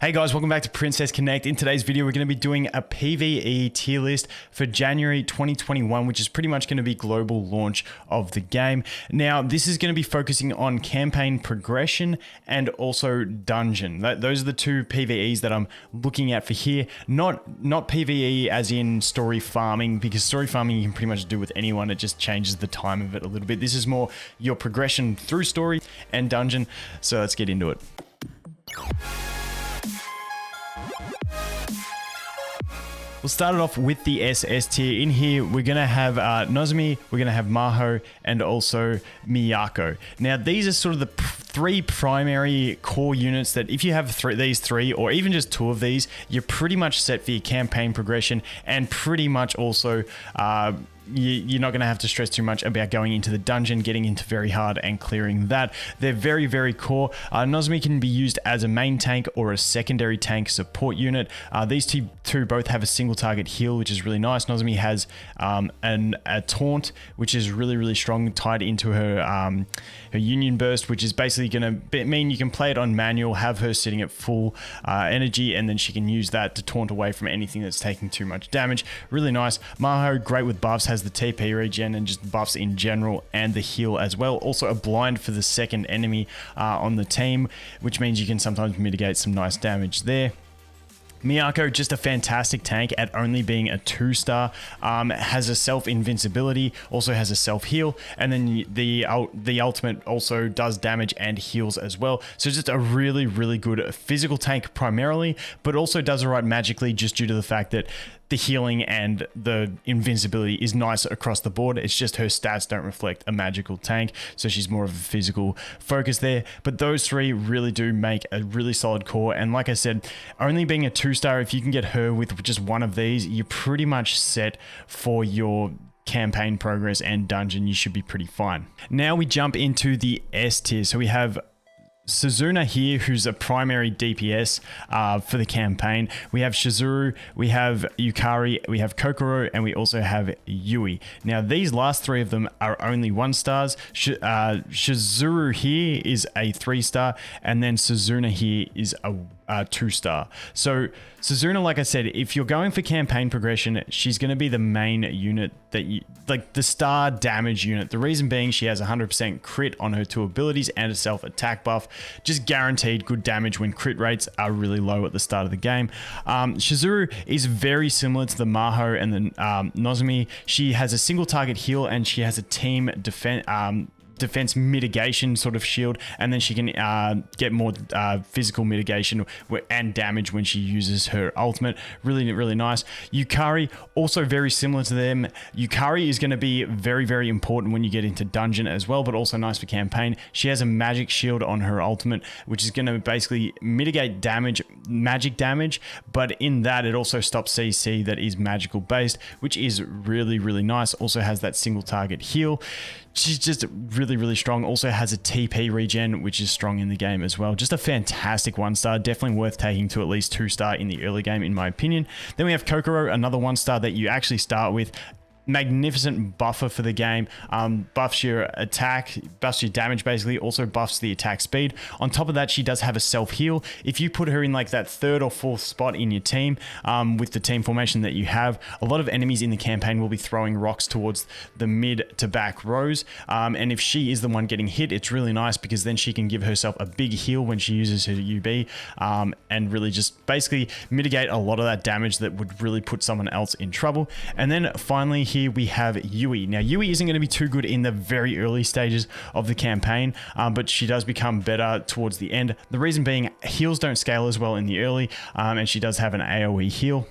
Hey guys, welcome back to Princess Connect. In today's video, we're going to be doing a PVE tier list for January 2021, which is pretty much going to be global launch of the game. Now, this is going to be focusing on campaign progression and also dungeon. Those are the two PVEs that I'm looking at for here. Not PVE as in story farming, because story farming you can pretty much do with anyone. It just changes the time of it a little bit. This is more your progression through story and dungeon. So let's get into it. We'll start it off with the SS tier. In here, we're going to have Nozomi, we're going to have Maho, and also Miyako. Now, these are sort of the three primary core units that if you have these three, or even just two of these, you're pretty much set for your campaign progression, and pretty much also you're not going to have to stress too much about going into the dungeon, getting into very hard and clearing that. They're very, very core. Nozomi can be used as a main tank or a secondary tank support unit. These two both have a single target heal, which is really nice. Nozomi has a taunt, which is really, really strong, tied into her union burst, which is basically going to mean you can play it on manual, have her sitting at full energy, and then she can use that to taunt away from anything that's taking too much damage. Really nice. Maho, great with buffs, has the TP regen and just buffs in general, and the heal as well. Also a blind for the second enemy on the team, which means you can sometimes mitigate some nice damage there. Miyako, just a fantastic tank at only being a 2-star, has a self-invincibility, also has a self-heal, and then the ultimate also does damage and heals as well. So just a really, really good physical tank primarily, but also does alright magically just due to the fact that the healing and the invincibility is nice across the board. It's just her stats don't reflect a magical tank, so she's more of a physical focus there. But those three really do make a really solid core, and like I said, only being a 2-star, if you can get her with just one of these, you're pretty much set for your campaign progress and dungeon. You should be pretty fine. Now we jump into the S tier. So we have Suzuna here, who's a primary DPS for the campaign. We have Shizuru, we have Yukari, we have Kokoro, and we also have Yui. Now, these last three of them are only 1-stars. Shizuru here is a 3-star, and then Suzuna here is a 2-star. So Suzuna, like I said, if you're going for campaign progression, she's going to be the main unit that you like, the star damage unit. The reason being, she has 100% crit on her 2 abilities and a self attack buff, just guaranteed good damage when crit rates are really low at the start of the game. Shizuru is very similar to the Maho and the Nozomi. She has a single target heal, and she has a team defense mitigation sort of shield, and then she can get more physical mitigation and damage when she uses her ultimate. Really, really nice. Yukari, also very similar to them. Yukari is going to be very, very important when you get into dungeon as well, but also nice for campaign. She has a magic shield on her ultimate, which is going to basically mitigate damage, magic damage, but in that it also stops CC that is magical based, which is really, really nice. Also has that single target heal. She's just really, really strong. Also has a TP regen, which is strong in the game as well. Just a fantastic 1-star. Definitely worth taking to at least 2-star in the early game, in my opinion. Then we have Kokoro, another 1-star that you actually start with. Magnificent buffer for the game. Buffs your attack, buffs your damage basically, also buffs the attack speed. On top of that, she does have a self-heal. If you put her in like that 3rd or 4th spot in your team, with the team formation that you have, a lot of enemies in the campaign will be throwing rocks towards the mid to back rows, and if she is the one getting hit, it's really nice because then she can give herself a big heal when she uses her UB, and really just basically mitigate a lot of that damage that would really put someone else in trouble. And then finally here we have Yui. Now, Yui isn't going to be too good in the very early stages of the campaign, but she does become better towards the end. The reason being, heals don't scale as well in the early, and she does have an AoE heal.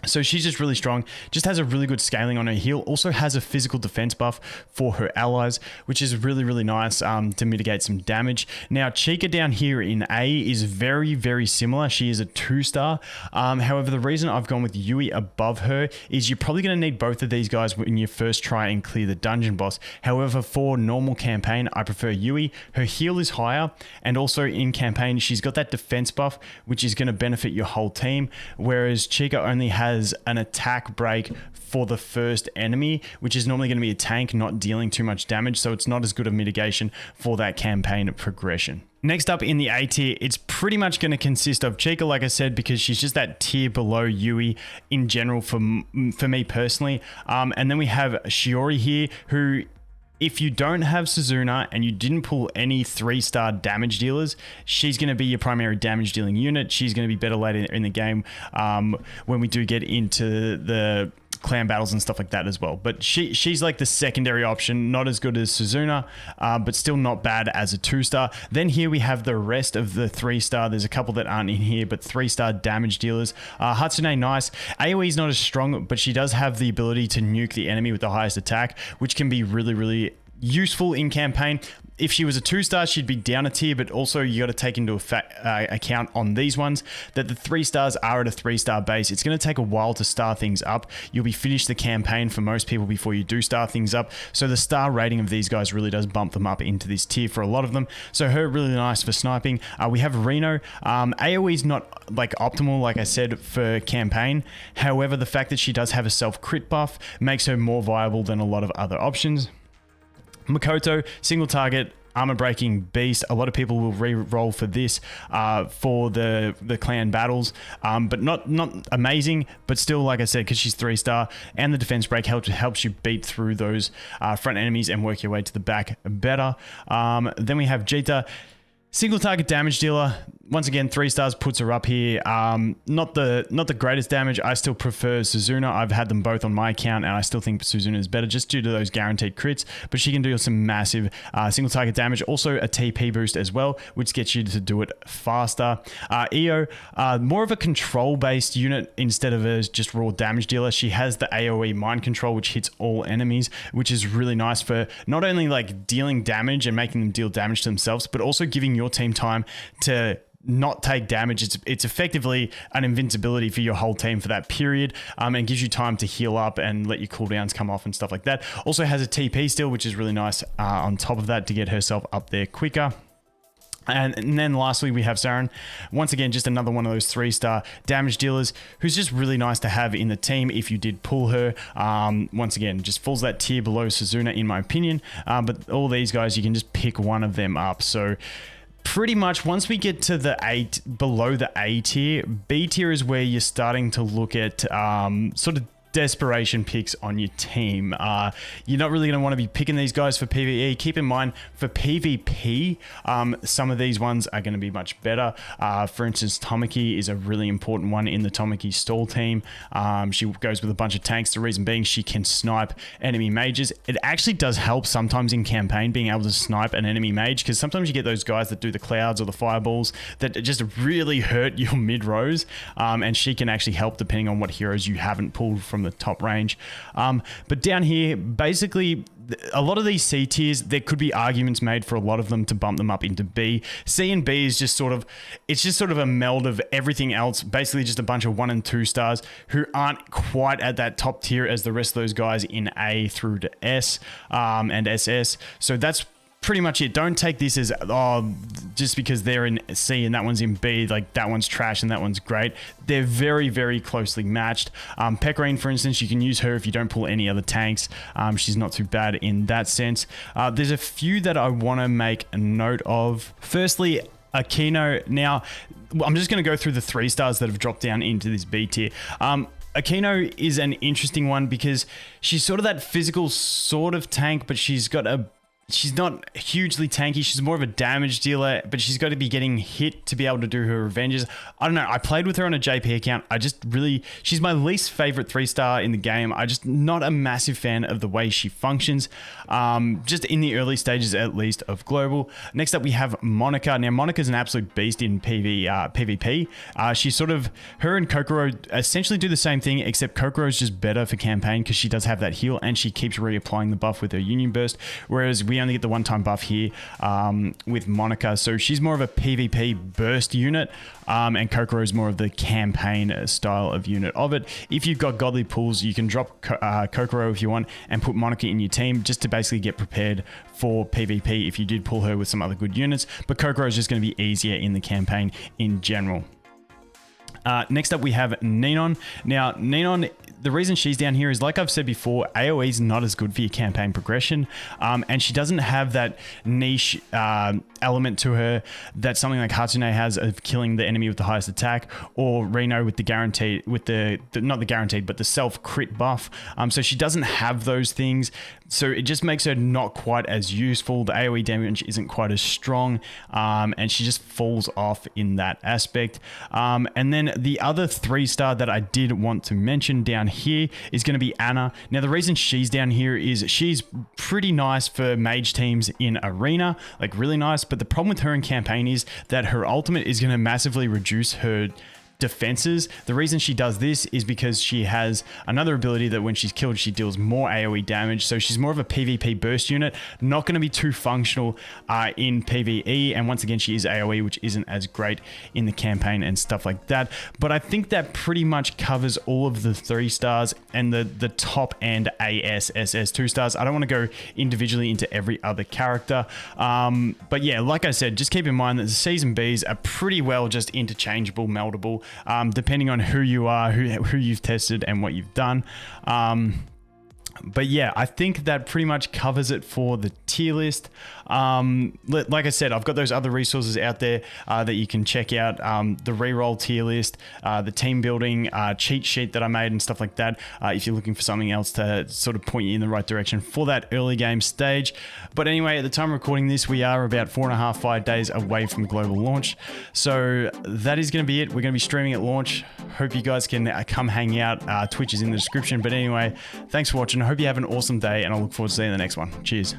So she's just really strong, just has a really good scaling on her heal, also has a physical defense buff for her allies, which is really, really nice to mitigate some damage. Now, Chica down here in A is very, very similar. She is a 2-star. However, the reason I've gone with Yui above her is you're probably going to need both of these guys when you first try and clear the dungeon boss. However, for normal campaign, I prefer Yui. Her heal is higher, and also in campaign, she's got that defense buff, which is going to benefit your whole team, whereas Chica only has an attack break for the first enemy, which is normally going to be a tank not dealing too much damage, so it's not as good a mitigation for that campaign progression. Next up in the A tier, it's pretty much going to consist of Chica, like I said, because she's just that tier below Yui in general for me personally. And then we have Shiori here, who, if you don't have Suzuna and you didn't pull any 3-star damage dealers, she's going to be your primary damage dealing unit. She's going to be better later in the game when we do get into the clan battles and stuff like that as well. But she's like the secondary option, not as good as Suzuna, but still not bad as a 2-star. Then here we have the rest of the 3-star. There's a couple that aren't in here, but 3-star damage dealers. Hatsune, nice. AoE is not as strong, but she does have the ability to nuke the enemy with the highest attack, which can be really, really useful in campaign. If she was a 2-star, she'd be down a tier, but also you got to take into account on these ones that the 3-stars are at a 3-star base. It's going to take a while to star things up. You'll be finished the campaign for most people before you do star things up. So the star rating of these guys really does bump them up into this tier for a lot of them. So her really nice for sniping. We have Reno. AoE is not like optimal, like I said, for campaign. However, the fact that she does have a self crit buff makes her more viable than a lot of other options. Makoto, single target, armor breaking beast. A lot of people will re-roll for this for the clan battles, but not amazing, but still, like I said, because she's 3-star, and the defense break helps you beat through those front enemies and work your way to the back better. Then we have Jita, single target damage dealer. Once again, 3-stars puts her up here. Not the greatest damage. I still prefer Suzuna. I've had them both on my account, and I still think Suzuna is better just due to those guaranteed crits. But she can do some massive single target damage. Also a TP boost as well, which gets you to do it faster. Io, more of a control-based unit instead of a just raw damage dealer. She has the AoE mind control, which hits all enemies, which is really nice for not only like dealing damage and making them deal damage to themselves, but also giving your team time to not take damage. It's effectively an invincibility for your whole team for that period, and gives you time to heal up and let your cooldowns come off and stuff like that. Also has a TP still, which is really nice on top of that to get herself up there quicker. And then lastly, we have Saren. Once again, just another one of those 3-star damage dealers who's just really nice to have in the team if you did pull her. Once again, just falls that tier below Suzuna in my opinion. But all these guys, you can just pick one of them up. So pretty much once we get to the below the A tier, B tier is where you're starting to look at sort of desperation picks on your team. You're not really going to want to be picking these guys for PvE. Keep in mind for PvP, some of these ones are going to be much better. For instance, Tomoki is a really important one in the Tomoki stall team. She goes with a bunch of tanks. The reason being she can snipe enemy mages. It actually does help sometimes in campaign being able to snipe an enemy mage, because sometimes you get those guys that do the clouds or the fireballs that just really hurt your mid rows, and she can actually help depending on what heroes you haven't pulled from the top range. But down here, basically a lot of these C tiers, there could be arguments made for a lot of them to bump them up into B. C and B is just sort of, it's just sort of a meld of everything else, basically just a bunch of 1 and 2 stars who aren't quite at that top tier as the rest of those guys in A through to S and SS. So that's pretty much it. Don't take this as, oh, just because they're in C and that one's in B, like that one's trash and that one's great. They're very, very closely matched. Pecorine, for instance, you can use her if you don't pull any other tanks. She's not too bad in that sense. There's a few that I want to make a note of. Firstly, Akino. Now, I'm just going to go through the 3 stars that have dropped down into this B tier. Akino is an interesting one because she's sort of that physical sort of tank, but she's not hugely tanky. She's more of a damage dealer, but she's got to be getting hit to be able to do her revenges. I don't know. I played with her on a JP account. She's my least favorite 3-star in the game. I just not a massive fan of the way she functions, just in the early stages at least of global. Next up, we have Monica. Now, Monica's an absolute beast in PvP. She's sort of, her and Kokoro essentially do the same thing, except Kokoro's just better for campaign because she does have that heal and she keeps reapplying the buff with her Union Burst, whereas we only get the one-time buff here with Monica. So she's more of a PvP burst unit, and Kokoro's more of the campaign style of unit of it. If you've got godly pulls, you can drop Kokoro if you want and put Monica in your team just to basically get prepared for PvP if you did pull her with some other good units. But Kokoro is just going to be easier in the campaign in general. Next up, we have Ninon. Now, Ninon, the reason she's down here is, like I've said before, AoE is not as good for your campaign progression, and she doesn't have that niche element to her that something like Hatsune has of killing the enemy with the highest attack, or Reno with the guaranteed, with the not the guaranteed, but the self crit buff. So she doesn't have those things. So it just makes her not quite as useful. The AoE damage isn't quite as strong, and she just falls off in that aspect. And then the other 3-star that I did want to mention down here is going to be Anna. Now, the reason she's down here is she's pretty nice for mage teams in arena, like really nice. But the problem with her in campaign is that her ultimate is going to massively reduce her defenses. The reason she does this is because she has another ability that when she's killed, she deals more AoE damage. So she's more of a PvP burst unit, not going to be too functional in PvE. And once again, she is AoE, which isn't as great in the campaign and stuff like that. But I think that pretty much covers all of the 3-stars and the top end ASSS 2-stars. I don't want to go individually into every other character. But yeah, like I said, just keep in mind that the C's and B's are pretty well just interchangeable, meldable, depending on who you are, who you've tested and what you've done. But yeah, I think that pretty much covers it for the tier list. Like I said, I've got those other resources out there that you can check out. The reroll tier list, the team building cheat sheet that I made and stuff like that. If you're looking for something else to sort of point you in the right direction for that early game stage. But anyway, at the time of recording this, we are about 4.5-5 days away from global launch. So that is going to be it. We're going to be streaming at launch. Hope you guys can come hang out. Twitch is in the description. But anyway, thanks for watching. I hope you have an awesome day, and I look forward to seeing you in the next one. Cheers.